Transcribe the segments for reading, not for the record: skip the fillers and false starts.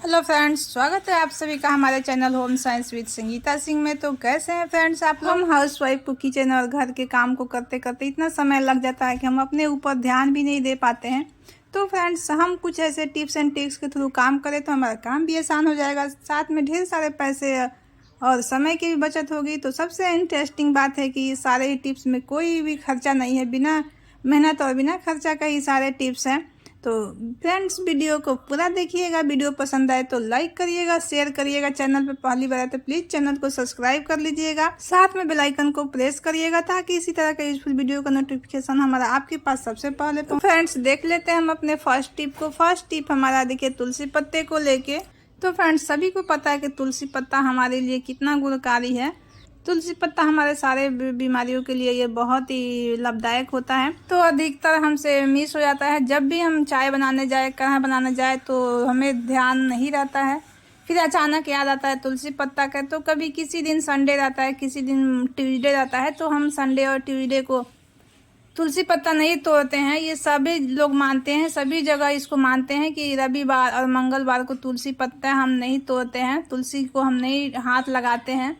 Hello friends, स्वागत है आप सभी का हमारे channel home science with Sangeeta Singh में। तो कैसे हैं फ्रेंड्स आप लोग। हम हाउस वाइफ को किचन और घर के काम को करते करते इतना समय लग जाता है कि हम अपने ऊपर ध्यान भी नहीं दे पाते हैं। तो फ्रेंड्स, हम कुछ ऐसे टिप्स एंड ट्रिक्स के थ्रू काम करें तो हमारा काम भी आसान हो जाएगा, साथ में ढेर सारे पैसे और समय की भी बचत होगी। तो सबसे इंटरेस्टिंग बात है कि ये सारे टिप्स में कोई भी खर्चा नहीं है, बिना मेहनत और बिना खर्चा का ही सारे टिप्स हैं। तो फ्रेंड्स, वीडियो को पूरा देखिएगा। वीडियो पसंद आए तो लाइक करिएगा, शेयर करिएगा। चैनल पे पहली बार आए तो प्लीज़ चैनल को सब्सक्राइब कर लीजिएगा, साथ में बेल आइकन को प्रेस करिएगा ताकि इसी तरह का यूजफुल वीडियो का नोटिफिकेशन हमारा आपके पास सबसे पहले। तो फ्रेंड्स, देख लेते हैं हम अपने फर्स्ट टिप को। फर्स्ट टिप हमारा देखिए तुलसी पत्ते को लेके। तो फ्रेंड्स, सभी को पता है कि तुलसी पत्ता हमारे लिए कितना गुणकारी है। तुलसी पत्ता हमारे सारे बीमारियों के लिए ये बहुत ही लाभदायक होता है। तो अधिकतर हमसे मिस हो जाता है, जब भी हम चाय बनाने जाए, कढ़ा बनाने जाए तो हमें ध्यान नहीं रहता है, फिर अचानक याद आता है तुलसी पत्ता का। तो कभी किसी दिन संडे रहता है, किसी दिन ट्यूसडे रहता है, तो हम संडे और ट्यूसडे को तुलसी पत्ता नहीं तोड़ते हैं। ये सभी लोग मानते हैं, सभी जगह इसको मानते हैं कि रविवार और मंगलवार को तुलसी पत्ता हम नहीं तोड़ते हैं, तुलसी को हम नहीं हाथ लगाते हैं।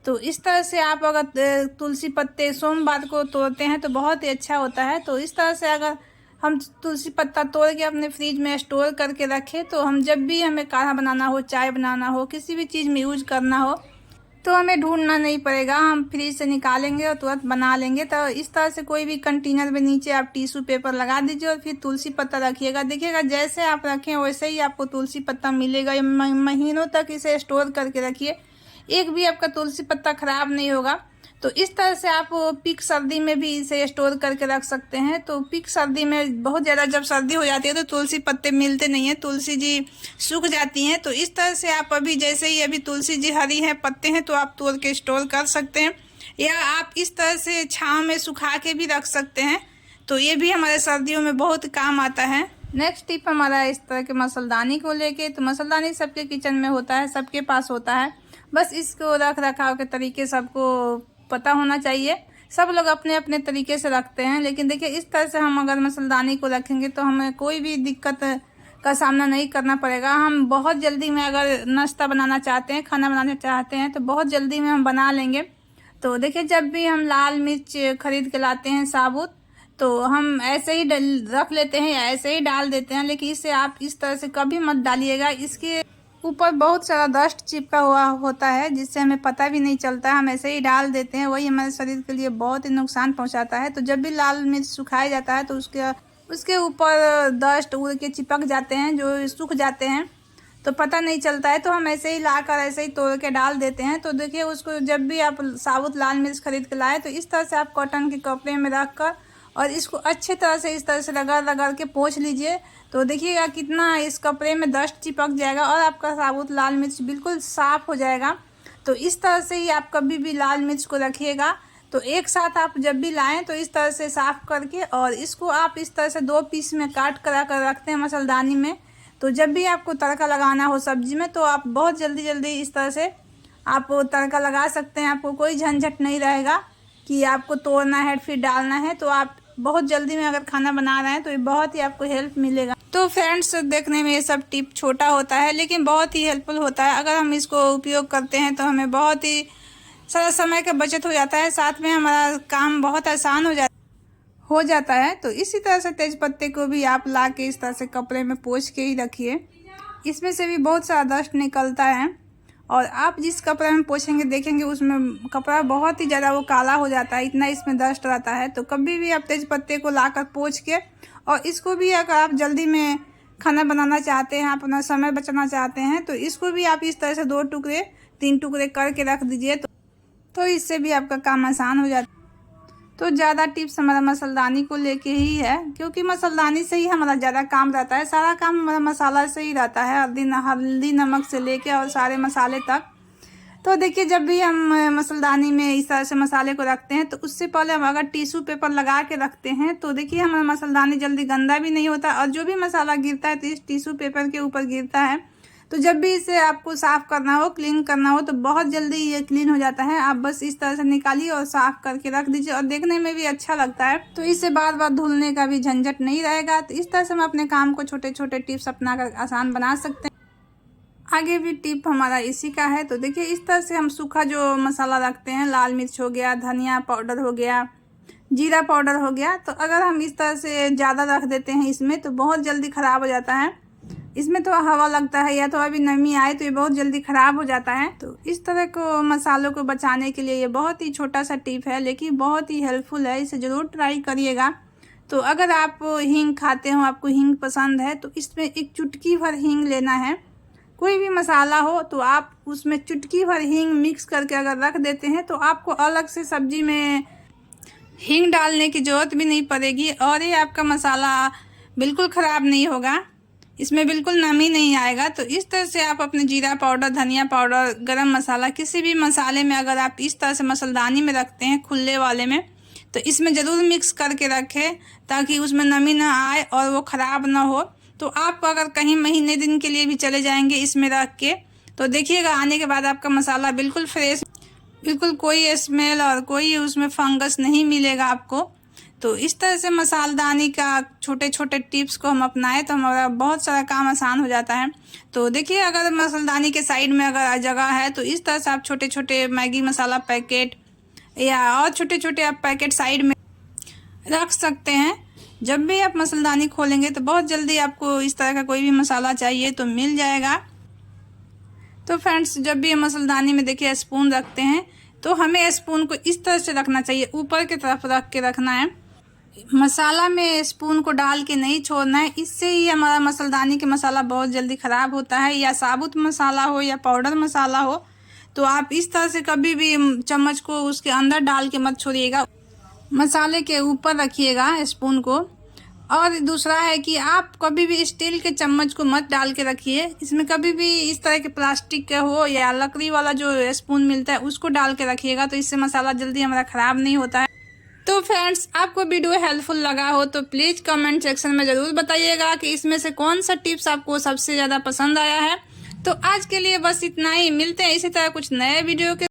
तो इस तरह से आप अगर तुलसी पत्ते सोमवार को तोड़ते हैं तो बहुत ही अच्छा होता है। तो इस तरह से अगर हम तुलसी पत्ता तोड़ के अपने फ्रिज में स्टोर करके रखें तो हम जब भी हमें काढ़ा बनाना हो, चाय बनाना हो, किसी भी चीज़ में यूज करना हो तो हमें ढूंढना नहीं पड़ेगा, हम फ्रिज से निकालेंगे और तुरंत बना लेंगे। तो इस तरह से कोई भी कंटेनर में नीचे आप टिश्यू पेपर लगा दीजिए और फिर तुलसी पत्ता रखिएगा। देखिएगा जैसे आप रखें वैसे ही आपको तुलसी पत्ता मिलेगा। महीनों तक इसे स्टोर करके रखिए, एक भी आपका तुलसी पत्ता खराब नहीं होगा। तो इस तरह से आप पीक सर्दी में भी इसे स्टोर करके रख सकते हैं। तो पीक सर्दी में बहुत ज़्यादा जब सर्दी हो जाती है तो तुलसी पत्ते मिलते नहीं हैं, तुलसी जी सूख जाती हैं। तो इस तरह से आप अभी जैसे ही अभी तुलसी जी हरी है, पत्ते हैं, तो आप तोड़ के स्टोर कर सकते हैं, या आप इस तरह से छाँव में सुखा के भी रख सकते हैं। तो ये भी हमारे सर्दियों में बहुत काम आता है। नेक्स्ट टिप हमारा इस तरह के मसलदानी को लेके। तो मसलदानी सबके किचन में होता है, सबके पास होता है, बस इसको रख रखाव के तरीके सबको पता होना चाहिए। सब लोग अपने अपने तरीके से रखते हैं, लेकिन देखिए इस तरह से हम अगर मसलदानी को रखेंगे तो हमें कोई भी दिक्कत का सामना नहीं करना पड़ेगा। हम बहुत जल्दी में अगर नाश्ता बनाना चाहते हैं, खाना बनाना चाहते हैं, तो बहुत जल्दी में हम बना लेंगे। तो देखिए जब भी हम लाल मिर्च खरीद के लाते हैं साबुत, तो हम ऐसे ही रख लेते हैं या ऐसे ही डाल देते हैं, लेकिन इसे आप इस तरह से कभी मत डालिएगा। इसके ऊपर बहुत सारा डस्ट चिपका हुआ होता है जिससे हमें पता भी नहीं चलता, हम ऐसे ही डाल देते हैं, वही हमारे शरीर के लिए बहुत ही नुकसान पहुंचाता है। तो जब भी लाल मिर्च सुखाया जाता है तो उसके ऊपर डस्ट उड़ के चिपक जाते हैं, जो सूख जाते हैं, तो पता नहीं चलता है। तो हम ऐसे ही लाकर ऐसे ही तोड़ के डाल देते हैं। तो देखिए उसको जब भी आप साबुत लाल मिर्च खरीद के लाए तो इस तरह से आप कॉटन के कपड़े में रख कर और इसको अच्छे तरह से इस तरह से रगड़ रगड़ के पोंछ लीजिए। तो देखिएगा कितना इस कपड़े में डस्ट चिपक जाएगा और आपका साबुत लाल मिर्च बिल्कुल साफ़ हो जाएगा। तो इस तरह से ही आप कभी भी लाल मिर्च को रखिएगा। तो एक साथ आप जब भी लाएं तो इस तरह से साफ़ करके और इसको आप इस तरह से 2 पीस में काट कर रखते हैं मसलदानी में। तो जब भी आपको तड़का लगाना हो सब्जी में तो आप बहुत जल्दी जल्दी इस तरह से आप तड़का लगा सकते हैं। आपको कोई झंझट नहीं रहेगा कि आपको तोड़ना है फिर डालना है। तो आप बहुत जल्दी में अगर खाना बना रहे हैं तो ये बहुत ही आपको हेल्प मिलेगा। तो फ्रेंड्स, देखने में ये सब टिप छोटा होता है लेकिन बहुत ही हेल्पफुल होता है। अगर हम इसको उपयोग करते हैं तो हमें बहुत ही सारा समय का बचत हो जाता है, साथ में हमारा काम बहुत आसान हो जाता है। तो इसी तरह से तेज पत्ते को भी आप ला के इस तरह से कपड़े में पोंछ के ही रखिए, इसमें से भी बहुत सारा डस्ट निकलता है। और आप जिस कपड़े में पोंछेंगे देखेंगे उसमें कपड़ा बहुत ही ज़्यादा वो काला हो जाता है, इतना इसमें डस्ट रहता है। तो कभी भी आप तेज पत्ते को लाकर पोंछ के और इसको भी अगर आप जल्दी में खाना बनाना चाहते हैं, अपना समय बचाना चाहते हैं, तो इसको भी आप इस तरह से 2 टुकड़े 3 टुकड़े करके रख दीजिए। तो इससे भी आपका काम आसान हो जाता है। तो ज़्यादा टिप्स हमारा मसलदानी को लेके ही है, क्योंकि मसलदानी से ही हमारा ज़्यादा काम रहता है, सारा काम हमारा मसाला से ही रहता है, हल्दी नमक से लेके और सारे मसाले तक। तो देखिए जब भी हम मसलदानी में इस तरह से मसाले को रखते हैं तो उससे पहले हम अगर टिश्यू पेपर लगा के रखते हैं तो देखिए हमारा मसलदानी जल्दी गंदा भी नहीं होता और जो भी मसाला गिरता है तो इस टिश्यू पेपर के ऊपर गिरता है। तो जब भी इसे आपको साफ़ करना हो, क्लीन करना हो, तो बहुत जल्दी ये क्लीन हो जाता है। आप बस इस तरह से निकालिए और साफ़ करके रख दीजिए और देखने में भी अच्छा लगता है। तो इसे बार बार धुलने का भी झंझट नहीं रहेगा। तो इस तरह से हम अपने काम को छोटे छोटे टिप्स अपना कर आसान बना सकते हैं। आगे भी टिप हमारा इसी का है। तो देखिए इस तरह से हम सूखा जो मसाला रखते हैं, लाल मिर्च हो गया, धनिया पाउडर हो गया, जीरा पाउडर हो गया, तो अगर हम इस तरह से ज़्यादा रख देते हैं इसमें तो बहुत जल्दी ख़राब हो जाता है। इसमें तो हवा लगता है या तो अभी नमी आए तो ये बहुत जल्दी ख़राब हो जाता है। तो इस तरह को मसालों को बचाने के लिए ये बहुत ही छोटा सा टिप है, लेकिन बहुत ही हेल्पफुल है। इसे ज़रूर ट्राई करिएगा। तो अगर आप हींग खाते हो, आपको हींग पसंद है, तो इसमें एक चुटकी भर हींग लेना है। कोई भी मसाला हो तो आप उसमें चुटकी भर हींग मिक्स करके अगर रख देते हैं तो आपको अलग से सब्जी में हींग डालने की ज़रूरत भी नहीं पड़ेगी और ये आपका मसाला बिल्कुल ख़राब नहीं होगा, इसमें बिल्कुल नमी नहीं आएगा। तो इस तरह से आप अपने जीरा पाउडर, धनिया पाउडर, गरम मसाला, किसी भी मसाले में अगर आप इस तरह से मसालदानी में रखते हैं, खुले वाले में, तो इसमें ज़रूर मिक्स करके रखें ताकि उसमें नमी ना आए और वो ख़राब ना हो। तो आप अगर कहीं महीने दिन के लिए भी चले जाएंगे इसमें रख के, तो देखिएगा आने के बाद आपका मसाला बिल्कुल फ्रेश, बिल्कुल कोई स्मेल और कोई उसमें फंगस नहीं मिलेगा आपको। तो इस तरह से मसालदानी का छोटे छोटे टिप्स को हम अपनाएं तो हमारा बहुत सारा काम आसान हो जाता है। तो देखिए अगर मसालदानी के साइड में अगर जगह है तो इस तरह से आप छोटे छोटे मैगी मसाला पैकेट या और छोटे छोटे आप पैकेट साइड में रख सकते हैं। जब भी आप मसालदानी खोलेंगे तो बहुत जल्दी आपको इस तरह का कोई भी मसाला चाहिए तो मिल जाएगा। तो फ्रेंड्स, जब भी मसालदानी में देखिए स्पून रखते हैं तो हमें स्पून को इस तरह से रखना चाहिए, ऊपर की तरफ रख के रखना है। मसाला में स्पून को डाल के नहीं छोड़ना है, इससे ही हमारा मसालदानी के मसाला बहुत जल्दी ख़राब होता है। या साबुत मसाला हो या पाउडर मसाला हो तो आप इस तरह से कभी भी चम्मच को उसके अंदर डाल के मत छोड़िएगा, मसाले के ऊपर रखिएगा स्पून को। और दूसरा है कि आप कभी भी स्टील के चम्मच को मत डाल के रखिए, इसमें कभी भी इस तरह के प्लास्टिक के हो या लकड़ी वाला जो स्पून मिलता है उसको डाल के रखिएगा, तो इससे मसाला जल्दी हमारा ख़राब नहीं होता है। तो फ्रेंड्स, आपको वीडियो हेल्पफुल लगा हो तो प्लीज़ कमेंट सेक्शन में ज़रूर बताइएगा कि इसमें से कौन सा टिप्स आपको सबसे ज़्यादा पसंद आया है। तो आज के लिए बस इतना ही, मिलते हैं इसी तरह कुछ नए वीडियो के